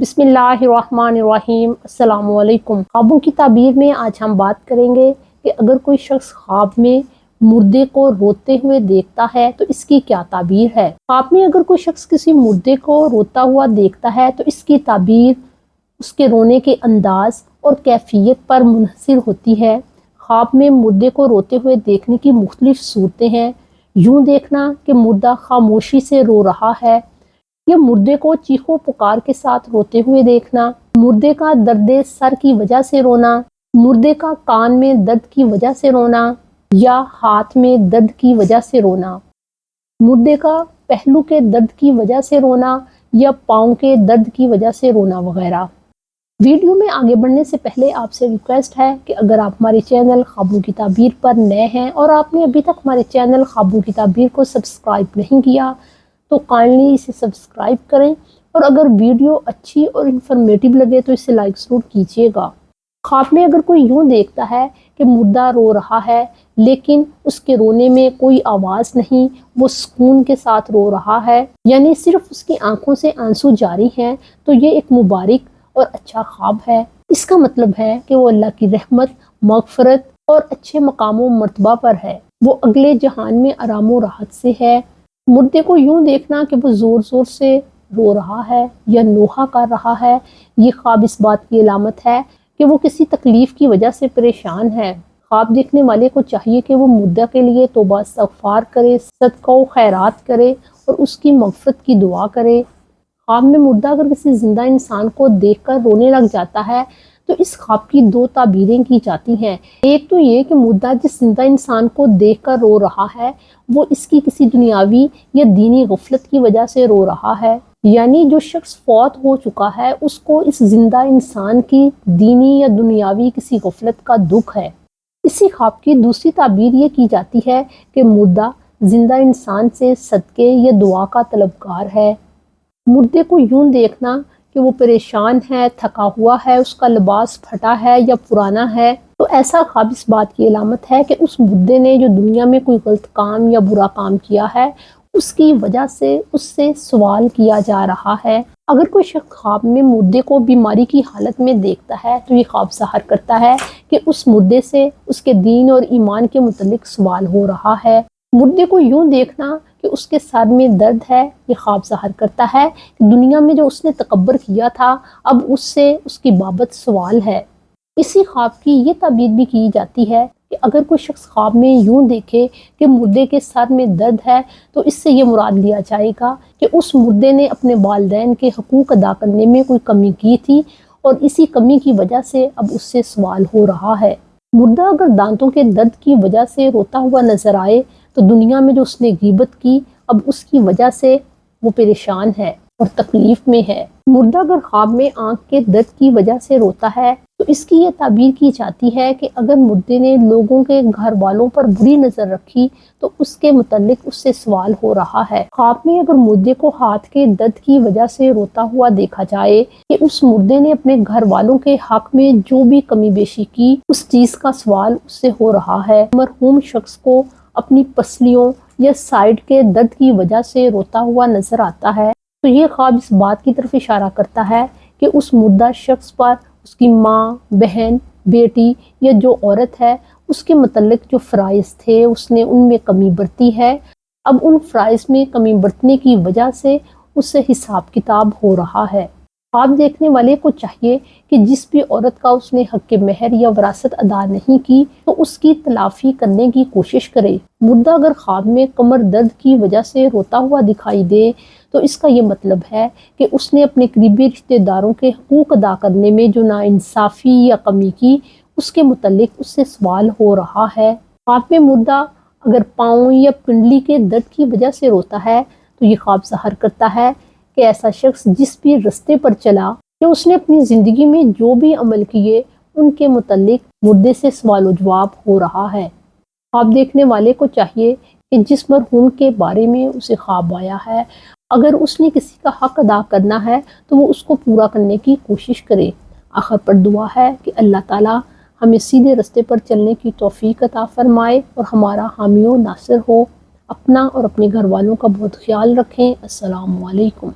बिस्मिल्लाहिर्रहमानिर्रहीम। अस्सलाम वालेकुम। ख्वाबों की ताबीर में आज हम बात करेंगे कि अगर कोई शख्स ख्वाब में मुर्दे को रोते हुए देखता है तो इसकी क्या ताबीर है। ख्वाब में अगर कोई शख्स किसी मुर्दे को रोता हुआ देखता है तो इसकी ताबीर उसके रोने के अंदाज और कैफियत पर मुनहसिर होती है। ख्वाब में मुर्दे को रोते हुए देखने की मुख्तलिफ सूरतें हैं। यूं देखना कि मुर्दा खामोशी से रो रहा है, या मुर्दे को चीखों पुकार के साथ रोते हुए देखना, मुर्दे का दर्द सर की वजह से रोना, मुर्दे का कान में दर्द की वजह से रोना या हाथ में दर्द की वजह से रोना, मुर्दे का पहलू के दर्द की वजह से रोना या पाँव के दर्द की वजह से रोना वगैरह। वीडियो में आगे बढ़ने से पहले आपसे रिक्वेस्ट है कि अगर आप हमारे चैनल ख्वाबों की ताबीर पर नए हैं और आपने अभी तक हमारे चैनल ख्वाबों की ताबीर को सब्सक्राइब नहीं किया तो काइंडली इसे सब्सक्राइब करें, और अगर वीडियो अच्छी और इन्फॉर्मेटिव लगे तो इसे लाइक ज़रूर कीजिएगा। ख्वाब में अगर कोई यूं देखता है कि मुर्दा रो रहा है लेकिन उसके रोने में कोई आवाज़ नहीं, वो सुकून के साथ रो रहा है, यानी सिर्फ उसकी आंखों से आंसू जारी हैं, तो ये एक मुबारक और अच्छा ख्वाब है। इसका मतलब है कि वो अल्लाह की रहमत, मग़फ़रत और अच्छे मकाम मर्तबा पर है, वो अगले जहान में आराम व राहत से है। मुर्दे को यूं देखना कि वो ज़ोर ज़ोर से रो रहा है या नोहा कर रहा है, ये ख्वाब इस बात की अलामत है कि वो किसी तकलीफ़ की वजह से परेशान है। ख्वाब देखने वाले को चाहिए कि वो मुर्दा के लिए तौबा इस्तग़फ़ार करे, सदका व खैरात करे और उसकी मग़फ़िरत की दुआ करे। ख्वाब में मुर्दा अगर किसी ज़िंदा इंसान को देखकर रोने लग जाता है तो इस ख्वाब की दो ताबीरें की जाती हैं। एक तो ये कि मुर्दा जिस जिंदा इंसान को देखकर रो रहा है वो इसकी किसी दुनियावी या दीनी गफलत की वजह से रो रहा है, यानी जो शख्स फौत हो चुका है उसको इस जिंदा इंसान की दीनी या दुनियावी किसी गफलत का दुख है। इसी ख्वाब की दूसरी ताबीर ये की जाती है कि मुर्दा जिंदा इंसान से सदके या दुआ का तलबगार है। मुर्दे को यूं देखना कि वो परेशान है, थका हुआ है, उसका लिबास फटा है या पुराना है, तो ऐसा ख्वाब इस बात की अलामत है कि उस मुर्दे ने जो दुनिया में कोई गलत काम या बुरा काम किया है उसकी वजह से उससे सवाल किया जा रहा है। अगर कोई शख्स ख्वाब में मुर्दे को बीमारी की हालत में देखता है तो ये ख्वाब ज़ाहिर करता है कि उस मुर्दे से उसके दीन और ईमान के मुतल्लिक सवाल हो रहा है। मुर्दे को यूं देखना कि उसके सर में दर्द है, ये ख्वाब ज़ाहिर करता है कि दुनिया में जो उसने तकब्बर किया था अब उससे उसकी बाबत सवाल है। इसी ख्वाब की ये ताबीर भी की जाती है कि अगर कोई शख्स ख्वाब में यूं देखे कि मुर्दे के सर में दर्द है तो इससे ये मुराद लिया जाएगा कि उस मुर्दे ने अपने वालिदैन के हकूक़ अदा करने में कोई कमी की थी और इसी कमी की वजह से अब उससे सवाल हो रहा है। मुर्दा अगर दांतों के दर्द की वजह से रोता हुआ नजर आए तो दुनिया में जो उसने गीबत की अब उसकी वजह से वो परेशान है और तकलीफ में है। मुर्दा अगर ख्वाब में आंख के दर्द की वजह से रोता है तो इसकी ये ताबीर की जाती है कि अगर मुर्दे ने लोगों के घर वालों पर बुरी नज़र रखी तो उसके मुतल्लिक उससे सवाल हो रहा है। ख्वाब में अगर मुर्दे को हाथ के दर्द की वजह से रोता हुआ देखा जाए कि उस मुर्दे ने अपने घर वालों के हक में जो भी कमी बेशी की उस चीज़ का सवाल उससे हो रहा है। मरहूम शख्स को अपनी पसलियों या साइड के दर्द की वजह से रोता हुआ नजर आता है तो ये ख्वाब इस बात की तरफ इशारा करता है कि उस मुर्दा शख्स पर उसकी माँ, बहन, बेटी या जो औरत है उसके मुतल्लिक जो फ़राइज़ थे उसने उनमें कमी बरती है। अब उन फ़राइज़ में कमी बरतने की वजह से उससे हिसाब किताब हो रहा है। ख्वाब देखने वाले को चाहिए कि जिस भी औरत का उसने हक़ महर या विरासत अदा नहीं की तो उसकी तलाफ़ी करने की कोशिश करे। मुर्दा अगर ख्वाब में कमर दर्द की वजह से रोता हुआ दिखाई दे तो इसका ये मतलब है कि उसने अपने करीबी रिश्तेदारों के हकूक़ अदा करने में जो नाइंसाफ़ी या कमी की उसके मुतल्लिक उससे सवाल हो रहा है। ख्वाब में मुर्दा अगर पाँव या पिंडली के दर्द की वजह से रोता है तो ये ख्वाब ज़ाहिर करता है कि ऐसा शख्स जिस भी रास्ते पर चला या उसने अपनी ज़िंदगी में जो भी अमल किए उनके मुतल्लिक मुर्दे से सवाल जवाब हो रहा है। ख्वाब देखने वाले को चाहिए कि जिस मरहूम के बारे में उसे ख्वाब आया है अगर उसने किसी का हक अदा करना है तो वो उसको पूरा करने की कोशिश करे। आखिर पर दुआ है कि अल्लाह ताला हमें सीधे रास्ते पर चलने की तौफीक अता फरमाए और हमारा हामी व नासिर हो। अपना और अपने घर वालों का बहुत ख्याल रखें। अस्सलामु अलैकुम।